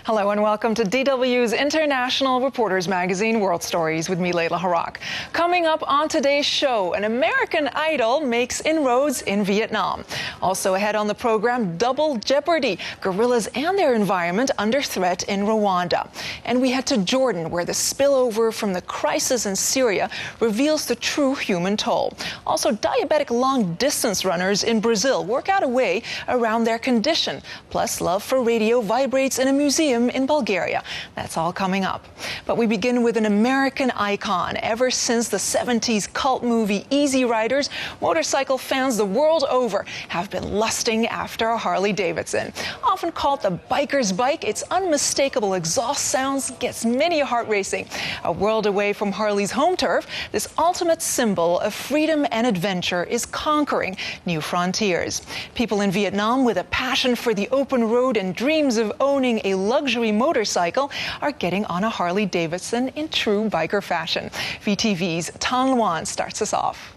Hello and welcome to DW's International Reporters Magazine World Stories with me, Layla Harak. Coming up on today's show, an American Idol makes inroads in Vietnam. Also ahead on the program, double jeopardy, gorillas and their environment under threat in Rwanda. And we head to Jordan, where the spillover from the crisis in Syria reveals the true human toll. Also, diabetic long-distance runners in Brazil work out a way around their condition. Plus, love for radio vibrates in a museum in Bulgaria. That's all coming up. But we begin with an American icon. Ever since the 70s cult movie Easy Riders, motorcycle fans the world over have been lusting after a Harley Davidson. Often called the biker's bike, its unmistakable exhaust sounds gets many a heart racing. A world away from Harley's home turf, this ultimate symbol of freedom and adventure is conquering new frontiers. People in Vietnam with a passion for the open road and dreams of owning a luxury motorcycle are getting on a Harley Davidson in true biker fashion. VTV's Tan Luan starts us off.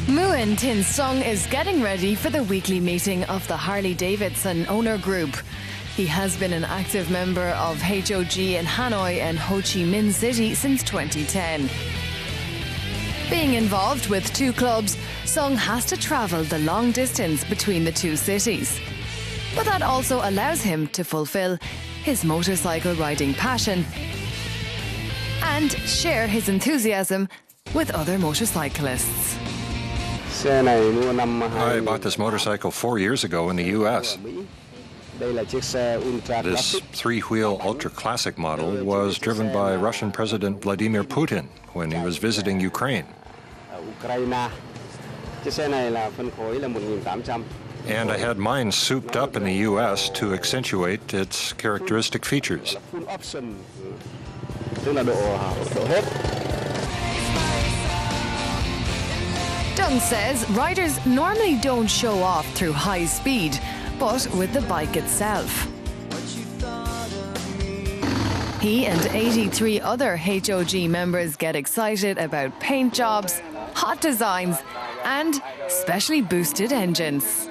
Nguyen Tin Sung is getting ready for the weekly meeting of the Harley Davidson owner group. He has been an active member of HOG in Hanoi and Ho Chi Minh City since 2010. Being involved with two clubs, Sung has to travel the long distance between the two cities. But that also allows him to fulfill his motorcycle riding passion and share his enthusiasm with other motorcyclists. I bought this motorcycle 4 years ago in the U.S. This three-wheel ultra-classic model was driven by Russian President Vladimir Putin when he was visiting Ukraine. And I had mine souped up in the U.S. to accentuate its characteristic features. Dunn says riders normally don't show off through high speed, but with the bike itself. He and 83 other HOG members get excited about paint jobs, hot designs, and specially boosted engines.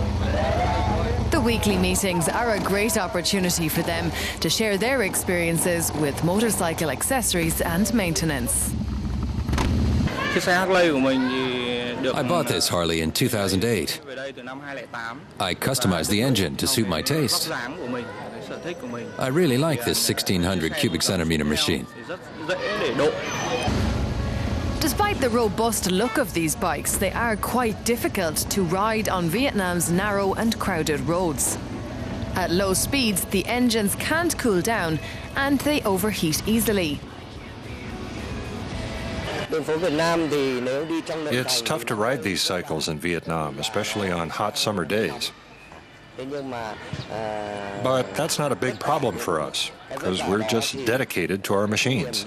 The weekly meetings are a great opportunity for them to share their experiences with motorcycle accessories and maintenance. I bought this Harley in 2008. I customized the engine to suit my taste. I really like this 1600 cubic centimeter machine. Despite the robust look of these bikes, they are quite difficult to ride on Vietnam's narrow and crowded roads. At low speeds, the engines can't cool down and they overheat easily. It's tough to ride these cycles in Vietnam, especially on hot summer days. But that's not a big problem for us, because we're just dedicated to our machines.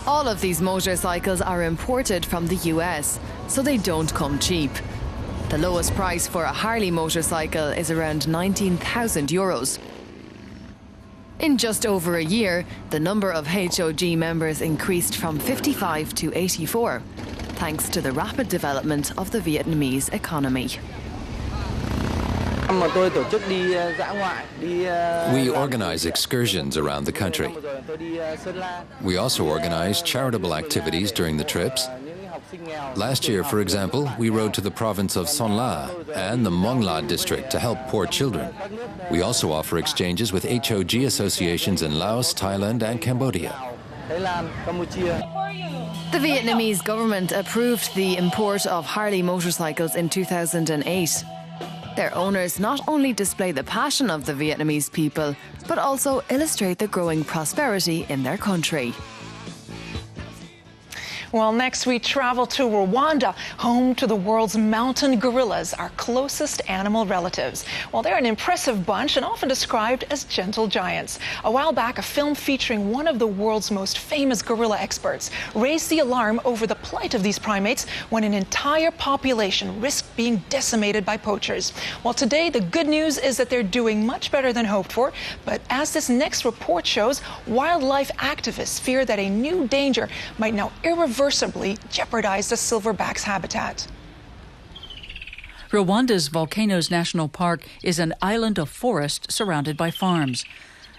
All of these motorcycles are imported from the US, so they don't come cheap. The lowest price for a Harley motorcycle is around 19,000 euros. In just over a year, the number of HOG members increased from 55 to 84, thanks to the rapid development of the Vietnamese economy. We organize excursions around the country. We also organize charitable activities during the trips. Last year, for example, we rode to the province of Son La and the Mong La district to help poor children. We also offer exchanges with HOG associations in Laos, Thailand, and Cambodia. The Vietnamese government approved the import of Harley motorcycles in 2008. Their owners not only display the passion of the Vietnamese people, but also illustrate the growing prosperity in their country. Well, next we travel to Rwanda, home to the world's mountain gorillas, our closest animal relatives. Well, they're an impressive bunch and often described as gentle giants. A while back, a film featuring one of the world's most famous gorilla experts raised the alarm over the plight of these primates when an entire population risked being decimated by poachers. Well, today, the good news is that they're doing much better than hoped for. But as this next report shows, wildlife activists fear that a new danger might now irreversibly jeopardize the silverback's habitat. Rwanda's Volcanoes National Park is an island of forest surrounded by farms.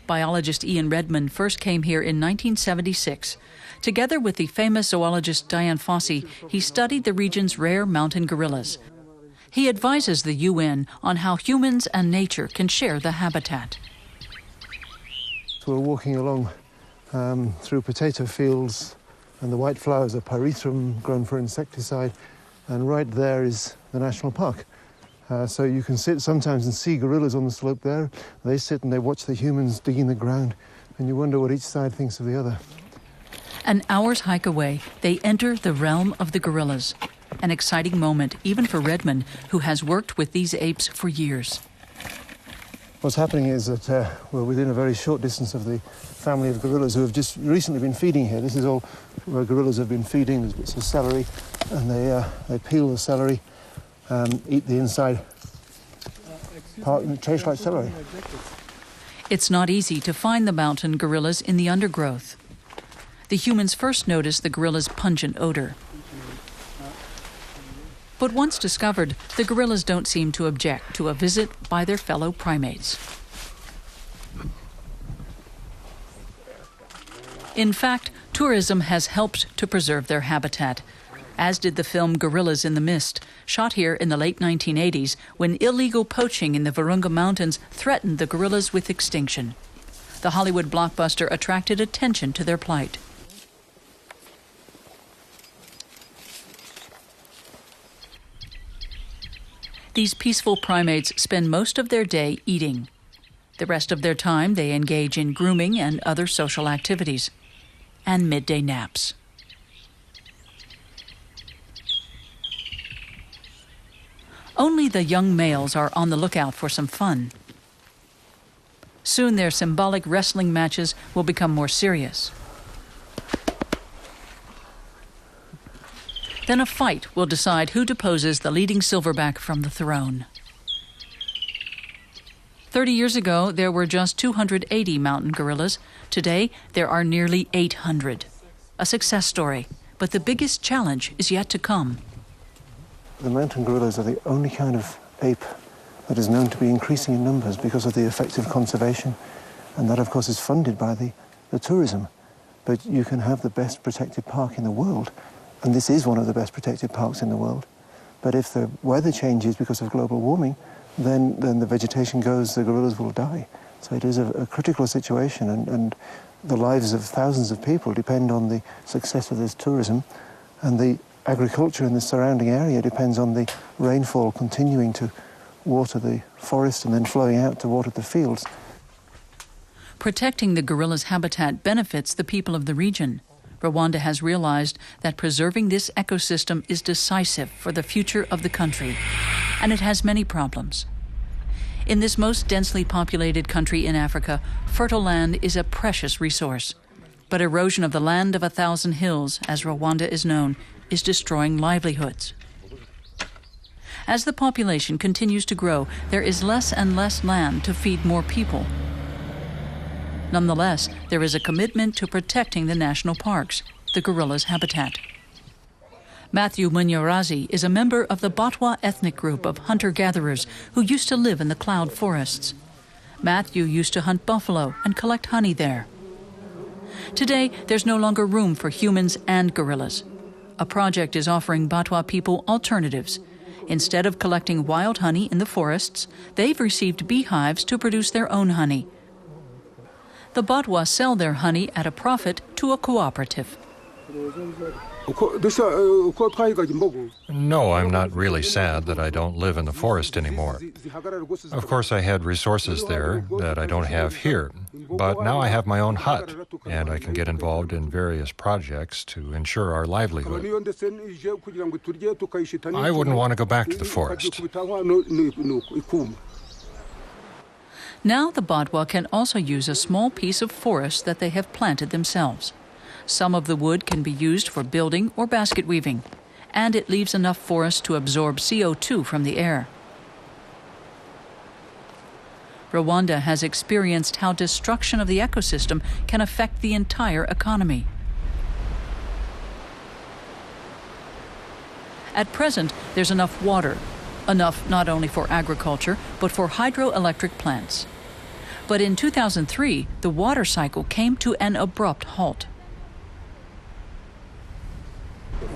Biologist Ian Redmond first came here in 1976. Together with the famous zoologist Diane Fossey, he studied the region's rare mountain gorillas. He advises the UN on how humans and nature can share the habitat. So we're walking along through potato fields, and the white flowers are pyrethrum grown for insecticide, and right there is the national park. So you can sit sometimes and see gorillas on the slope there. They sit and they watch the humans digging the ground, and you wonder what each side thinks of the other. An hour's hike away, they enter the realm of the gorillas. An exciting moment, even for Redmond, who has worked with these apes for years. What's happening is that we're within a very short distance of the family of gorillas who have just recently been feeding here. This is all where gorillas have been feeding. There's bits of celery, and they peel the celery, eat the inside part, and it tastes like celery. It's not easy to find the mountain gorillas in the undergrowth. The humans first notice the gorilla's pungent odor. But once discovered, the gorillas don't seem to object to a visit by their fellow primates. In fact, tourism has helped to preserve their habitat, as did the film Gorillas in the Mist, shot here in the late 1980s when illegal poaching in the Virunga Mountains threatened the gorillas with extinction. The Hollywood blockbuster attracted attention to their plight. These peaceful primates spend most of their day eating. The rest of their time they engage in grooming and other social activities, and midday naps. Only the young males are on the lookout for some fun. Soon their symbolic wrestling matches will become more serious. Then a fight will decide who deposes the leading silverback from the throne. 30 years ago, there were just 280 mountain gorillas. Today, there are nearly 800. A success story, but the biggest challenge is yet to come. The mountain gorillas are the only kind of ape that is known to be increasing in numbers because of the effective conservation, and that, of course, is funded by the tourism. But you can have the best protected park in the world, and this is one of the best protected parks in the world. But if the weather changes because of global warming, then the vegetation goes, the gorillas will die. So it is a critical situation, and the lives of thousands of people depend on the success of this tourism, and the agriculture in the surrounding area depends on the rainfall continuing to water the forest and then flowing out to water the fields. Protecting the gorilla's habitat benefits the people of the region. Rwanda has realized that preserving this ecosystem is decisive for the future of the country, and it has many problems. In this most densely populated country in Africa, fertile land is a precious resource. But erosion of the land of 1,000 hills, as Rwanda is known, is destroying livelihoods. As the population continues to grow, there is less and less land to feed more people. Nonetheless, there is a commitment to protecting the national parks, the gorilla's habitat. Matthew Munyarazi is a member of the Batwa ethnic group of hunter-gatherers who used to live in the cloud forests. Matthew used to hunt buffalo and collect honey there. Today, there's no longer room for humans and gorillas. A project is offering Batwa people alternatives. Instead of collecting wild honey in the forests, they've received beehives to produce their own honey. The Batwa sell their honey at a profit to a cooperative. No, I'm not really sad that I don't live in the forest anymore. Of course, I had resources there that I don't have here, but now I have my own hut, and I can get involved in various projects to ensure our livelihood. I wouldn't want to go back to the forest. Now the Batwa can also use a small piece of forest that they have planted themselves. Some of the wood can be used for building or basket weaving, and it leaves enough forest to absorb CO2 from the air. Rwanda has experienced how destruction of the ecosystem can affect the entire economy. At present, there's enough water, enough not only for agriculture, but for hydroelectric plants. But in 2003, the water cycle came to an abrupt halt.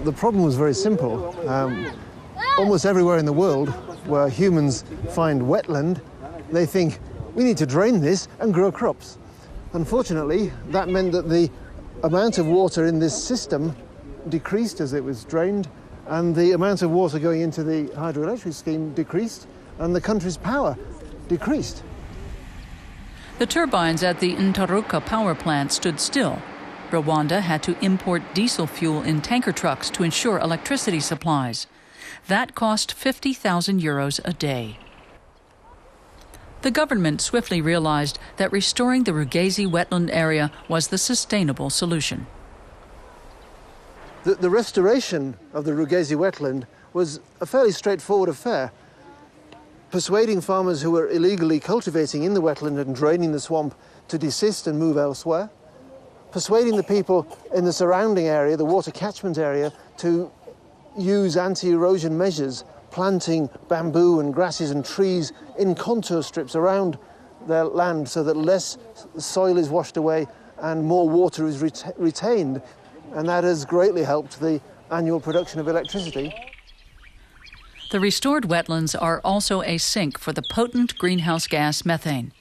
The problem was very simple. Almost everywhere in the world where humans find wetland, they think, we need to drain this and grow crops. Unfortunately, that meant that the amount of water in this system decreased as it was drained, and the amount of water going into the hydroelectric scheme decreased, and the country's power decreased. The turbines at the Ntaruka power plant stood still. Rwanda had to import diesel fuel in tanker trucks to ensure electricity supplies. That cost 50,000 euros a day. The government swiftly realized that restoring the Rugezi wetland area was the sustainable solution. The restoration of the Rugezi wetland was a fairly straightforward affair. Persuading farmers who were illegally cultivating in the wetland and draining the swamp to desist and move elsewhere. Persuading the people in the surrounding area, the water catchment area, to use anti-erosion measures, planting bamboo and grasses and trees in contour strips around their land so that less soil is washed away and more water is retained. And that has greatly helped the annual production of electricity. The restored wetlands are also a sink for the potent greenhouse gas methane.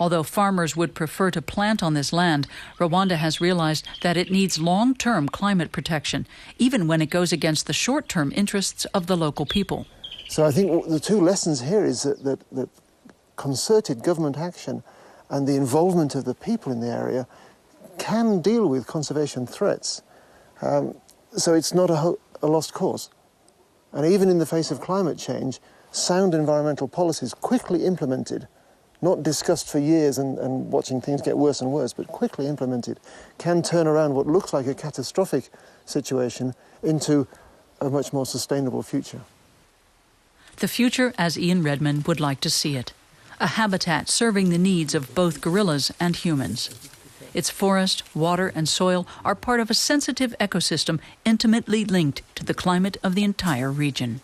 Although farmers would prefer to plant on this land, Rwanda has realized that it needs long-term climate protection, even when it goes against the short-term interests of the local people. So I think the two lessons here is that concerted government action and the involvement of the people in the area can deal with conservation threats. So it's not a lost cause. And even in the face of climate change, sound environmental policies quickly implemented, not discussed for years and watching things get worse and worse, but quickly implemented, can turn around what looks like a catastrophic situation into a much more sustainable future. The future as Ian Redman would like to see it. A habitat serving the needs of both gorillas and humans. Its forest, water, and soil are part of a sensitive ecosystem intimately linked to the climate of the entire region.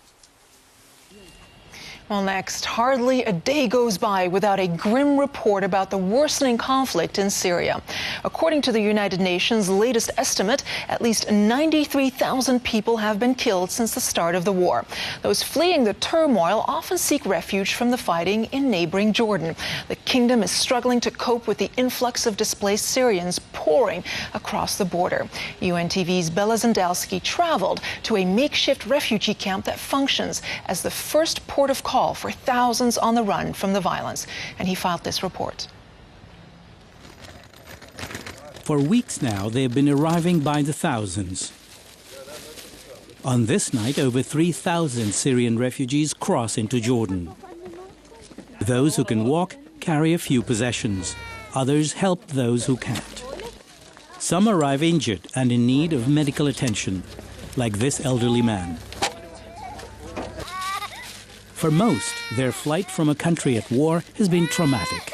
Well, next, hardly a day goes by without a grim report about the worsening conflict in Syria. According to the United Nations' latest estimate, at least 93,000 people have been killed since the start of the war. Those fleeing the turmoil often seek refuge from the fighting in neighboring Jordan. The kingdom is struggling to cope with the influx of displaced Syrians pouring across the border. UNTV's Bella Zendalski traveled to a makeshift refugee camp that functions as the first port of call for thousands on the run from the violence, and he filed this report. For weeks now, they have been arriving by the thousands. On this night, over 3,000 Syrian refugees cross into Jordan. Those who can walk carry a few possessions. Others help those who can't. Some arrive injured and in need of medical attention, like this elderly man. For most, their flight from a country at war has been traumatic.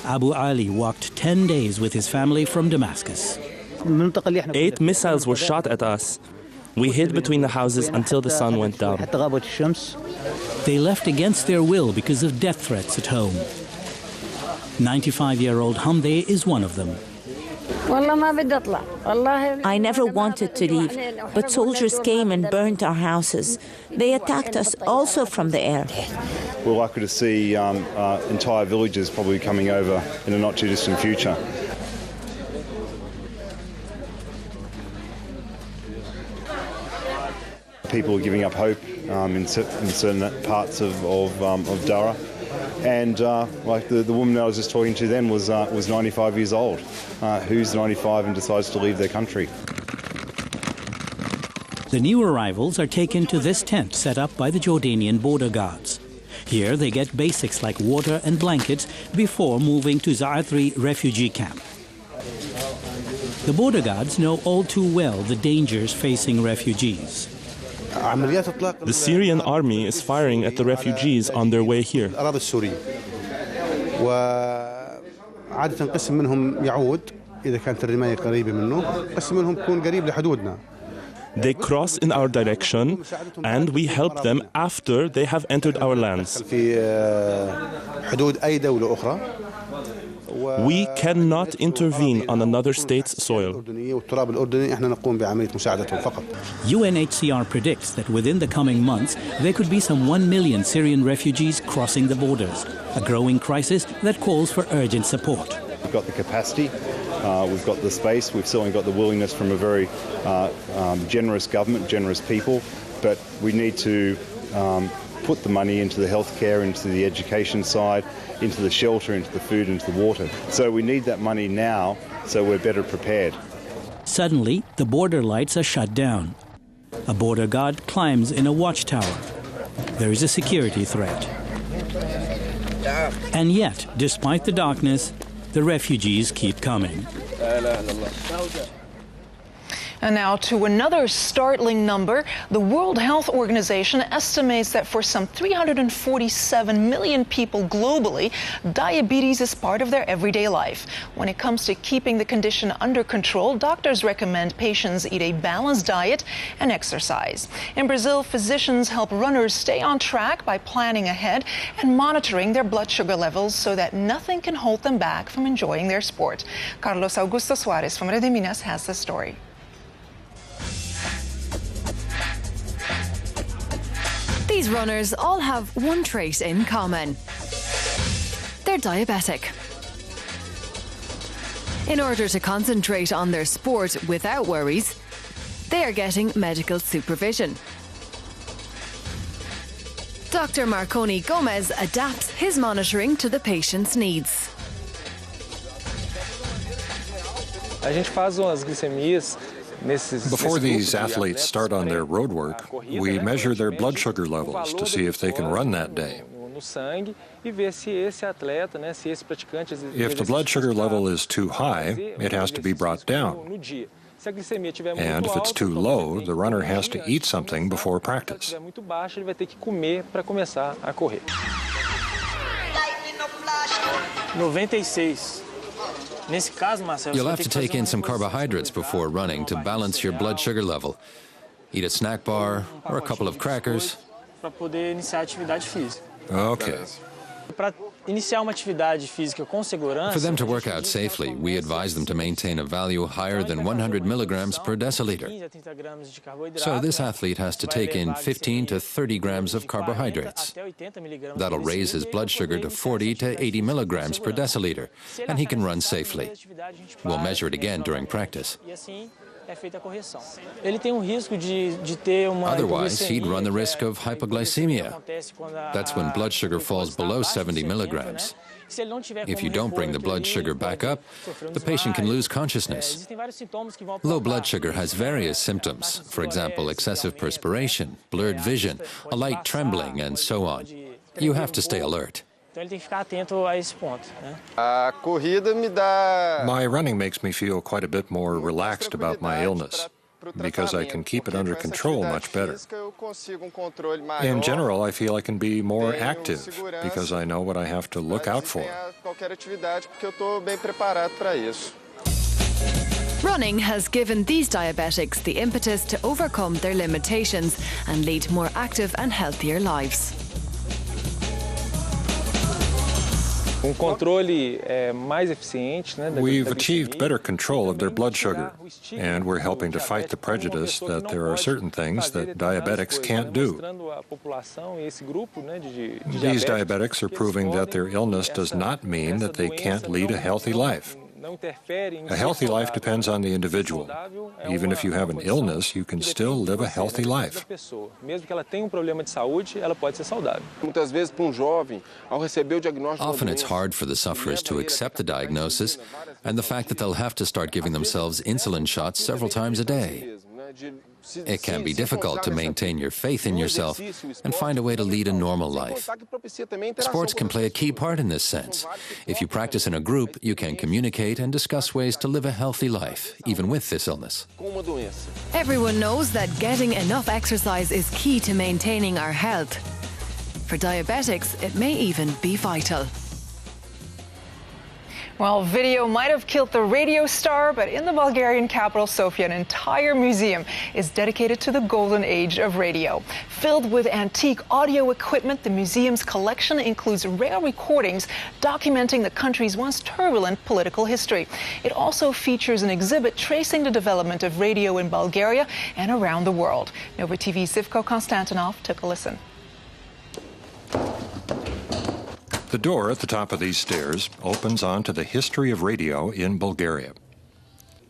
Abu Ali walked 10 days with his family from Damascus. 8 missiles were shot at us. We hid between the houses until the sun went down. They left against their will because of death threats at home. 95-year-old Hamde is one of them. I never wanted to leave, but soldiers came and burned our houses. They attacked us also from the air. We're likely to see entire villages probably coming over in a not too distant future. People are giving up hope in certain parts of Dara. And like the woman I was just talking to then was 95 years old. Who's 95 and decides to leave their country? The new arrivals are taken to this tent set up by the Jordanian border guards. Here they get basics like water and blankets before moving to Za'atri refugee camp. The border guards know all too well the dangers facing refugees. The Syrian army is firing at the refugees on their way here. They cross in our direction, and we help them after they have entered our lands. We cannot intervene on another state's soil. UNHCR predicts that within the coming months, there could be some 1 million Syrian refugees crossing the borders, a growing crisis that calls for urgent support. We've got the capacity, we've got the space, we've certainly got the willingness from a very generous government, generous people, but we need to put the money into the healthcare, into the education side, into the shelter, into the food, into the water. So we need that money now so we're better prepared. Suddenly, the border lights are shut down. A border guard climbs in a watchtower. There is a security threat. And yet, despite the darkness, the refugees keep coming. And now to another startling number. The World Health Organization estimates that for some 347 million people globally, diabetes is part of their everyday life. When it comes to keeping the condition under control, doctors recommend patients eat a balanced diet and exercise. In Brazil, physicians help runners stay on track by planning ahead and monitoring their blood sugar levels so that nothing can hold them back from enjoying their sport. Carlos Augusto Soares from Rede Minas has the story. These runners all have one trait in common. They're diabetic. In order to concentrate on their sport without worries, they are getting medical supervision. Dr. Marconi Gomez adapts his monitoring to the patient's needs. Before these athletes start on their road work, we measure their blood sugar levels to see if they can run that day. If the blood sugar level is too high, it has to be brought down. And if it's too low, the runner has to eat something before practice. You'll have to take in some carbohydrates before running to balance your blood sugar level. Eat a snack bar or a couple of crackers. Okay. For them to work out safely, we advise them to maintain a value higher than 100 milligrams per deciliter. So this athlete has to take in 15 to 30 grams of carbohydrates. That'll raise his blood sugar to 40 to 80 milligrams per deciliter, and he can run safely. We'll measure it again during practice. Otherwise, he'd run the risk of hypoglycemia. That's when blood sugar falls below 70 milligrams. If you don't bring the blood sugar back up, the patient can lose consciousness. Low blood sugar has various symptoms, for example, excessive perspiration, blurred vision, a light trembling, and so on. You have to stay alert. My running makes me feel quite a bit more relaxed about my illness, because I can keep it under control much better. In general, I feel I can be more active because I know what I have to look out for. Running has given these diabetics the impetus to overcome their limitations and lead more active and healthier lives. We've achieved better control of their blood sugar, and we're helping to fight the prejudice that there are certain things that diabetics can't do. These diabetics are proving that their illness does not mean that they can't lead a healthy life. A healthy life depends on the individual. Even if you have an illness, you can still live a healthy life. Often it's hard for the sufferers to accept the diagnosis and the fact that they'll have to start giving themselves insulin shots several times a day. It can be difficult to maintain your faith in yourself and find a way to lead a normal life. Sports can play a key part in this sense. If you practice in a group, you can communicate and discuss ways to live a healthy life, even with this illness. Everyone knows that getting enough exercise is key to maintaining our health. For diabetics, it may even be vital. Well, video might have killed the radio star, but in the Bulgarian capital, Sofia, an entire museum is dedicated to the golden age of radio. Filled with antique audio equipment, the museum's collection includes rare recordings documenting the country's once turbulent political history. It also features an exhibit tracing the development of radio in Bulgaria and around the world. Nova TV's Zivko Konstantinov took a listen. The door at the top of these stairs opens onto the history of radio in Bulgaria.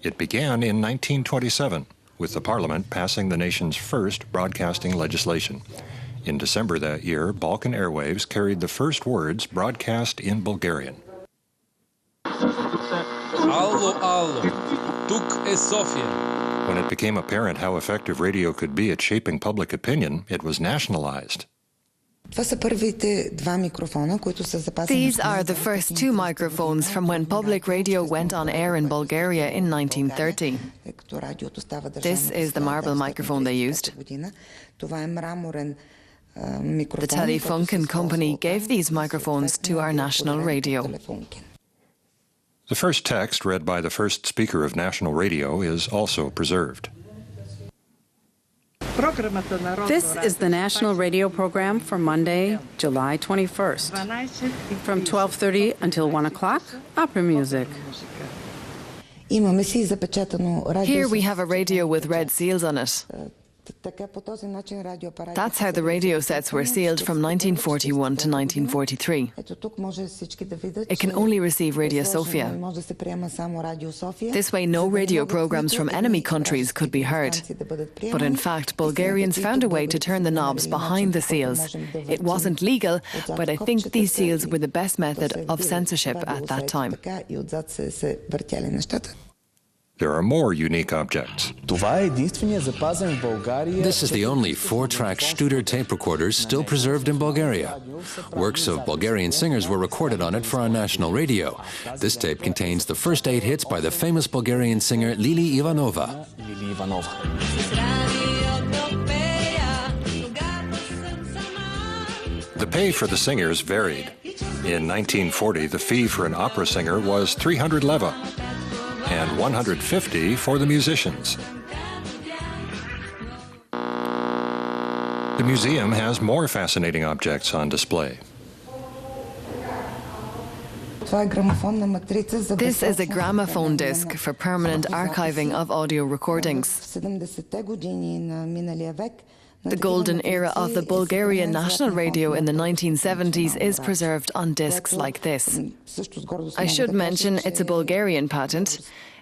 It began in 1927 with the parliament passing the nation's first broadcasting legislation. In December that year, Balkan Airwaves carried the first words broadcast in Bulgarian. Allo, allo, tuk e Sofia. When it became apparent how effective radio could be at shaping public opinion, it was nationalized. These are the first two microphones from when public radio went on air in Bulgaria in 1930. This is the marble microphone they used. The Telefunken company gave these microphones to our national radio. The first text read by the first speaker of national radio is also preserved. This is the national radio program for Monday, July 21st. From 12:30 until 1 o'clock, opera music. Here we have a radio with red seals on it. That's how the radio sets were sealed from 1941 to 1943. It can only receive Radio Sofia. This way no radio programs from enemy countries could be heard. But in fact, Bulgarians found a way to turn the knobs behind the seals. It wasn't legal, but I think these seals were the best method of censorship at that time. There are more unique objects. This is the only 4-track Studer tape recorders still preserved in Bulgaria. Works of Bulgarian singers were recorded on it for our national radio. This tape contains the first 8 hits by the famous Bulgarian singer Lili Ivanova. The pay for the singers varied. In 1940, the fee for an opera singer was 300 leva. And 150 for the musicians. The museum has more fascinating objects on display. This is a gramophone disc for permanent archiving of audio recordings. The golden era of the Bulgarian national radio in the 1970s is preserved on discs like this. I should mention it's a Bulgarian patent.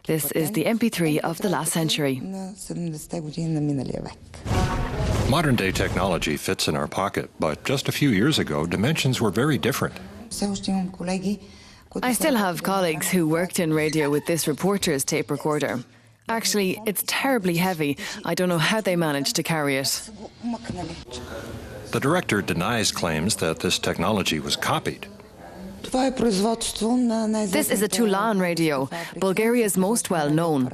This is the MP3 of the last century. Modern-day technology fits in our pocket, but just a few years ago, dimensions were very different. I still have colleagues who worked in radio with this reporter's tape recorder. Actually, it's terribly heavy. I don't know how they managed to carry it. The director denies claims that this technology was copied. This is a Tulan radio, Bulgaria's most well-known.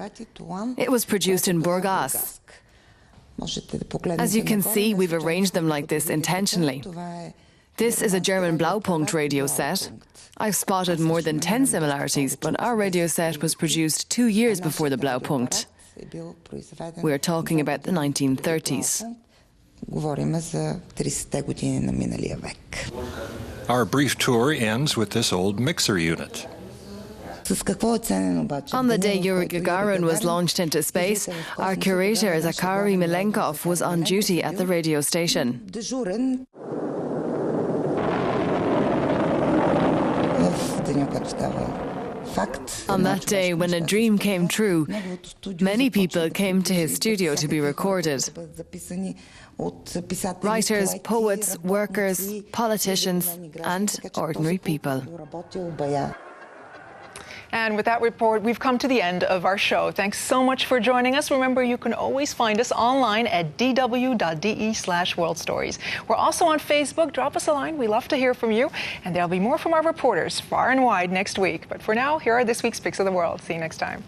It was produced in Burgas. As you can see, we've arranged them like this intentionally. This is a German Blaupunkt radio set. I've spotted more than 10 similarities, but our radio set was produced 2 years before the Blaupunkt. We're talking about the 1930s. Our brief tour ends with this old mixer unit. On the day Yuri Gagarin was launched into space, our curator Zachary Milenkov was on duty at the radio station. On that day, when a dream came true, many people came to his studio to be recorded. Writers, poets, workers, politicians, and ordinary people. And with that report, we've come to the end of our show. Thanks so much for joining us. Remember, you can always find us online at dw.de/worldstories. We're also on Facebook. Drop us a line. We love to hear from you. And there'll be more from our reporters far and wide next week. But for now, here are this week's Picks of the World. See you next time.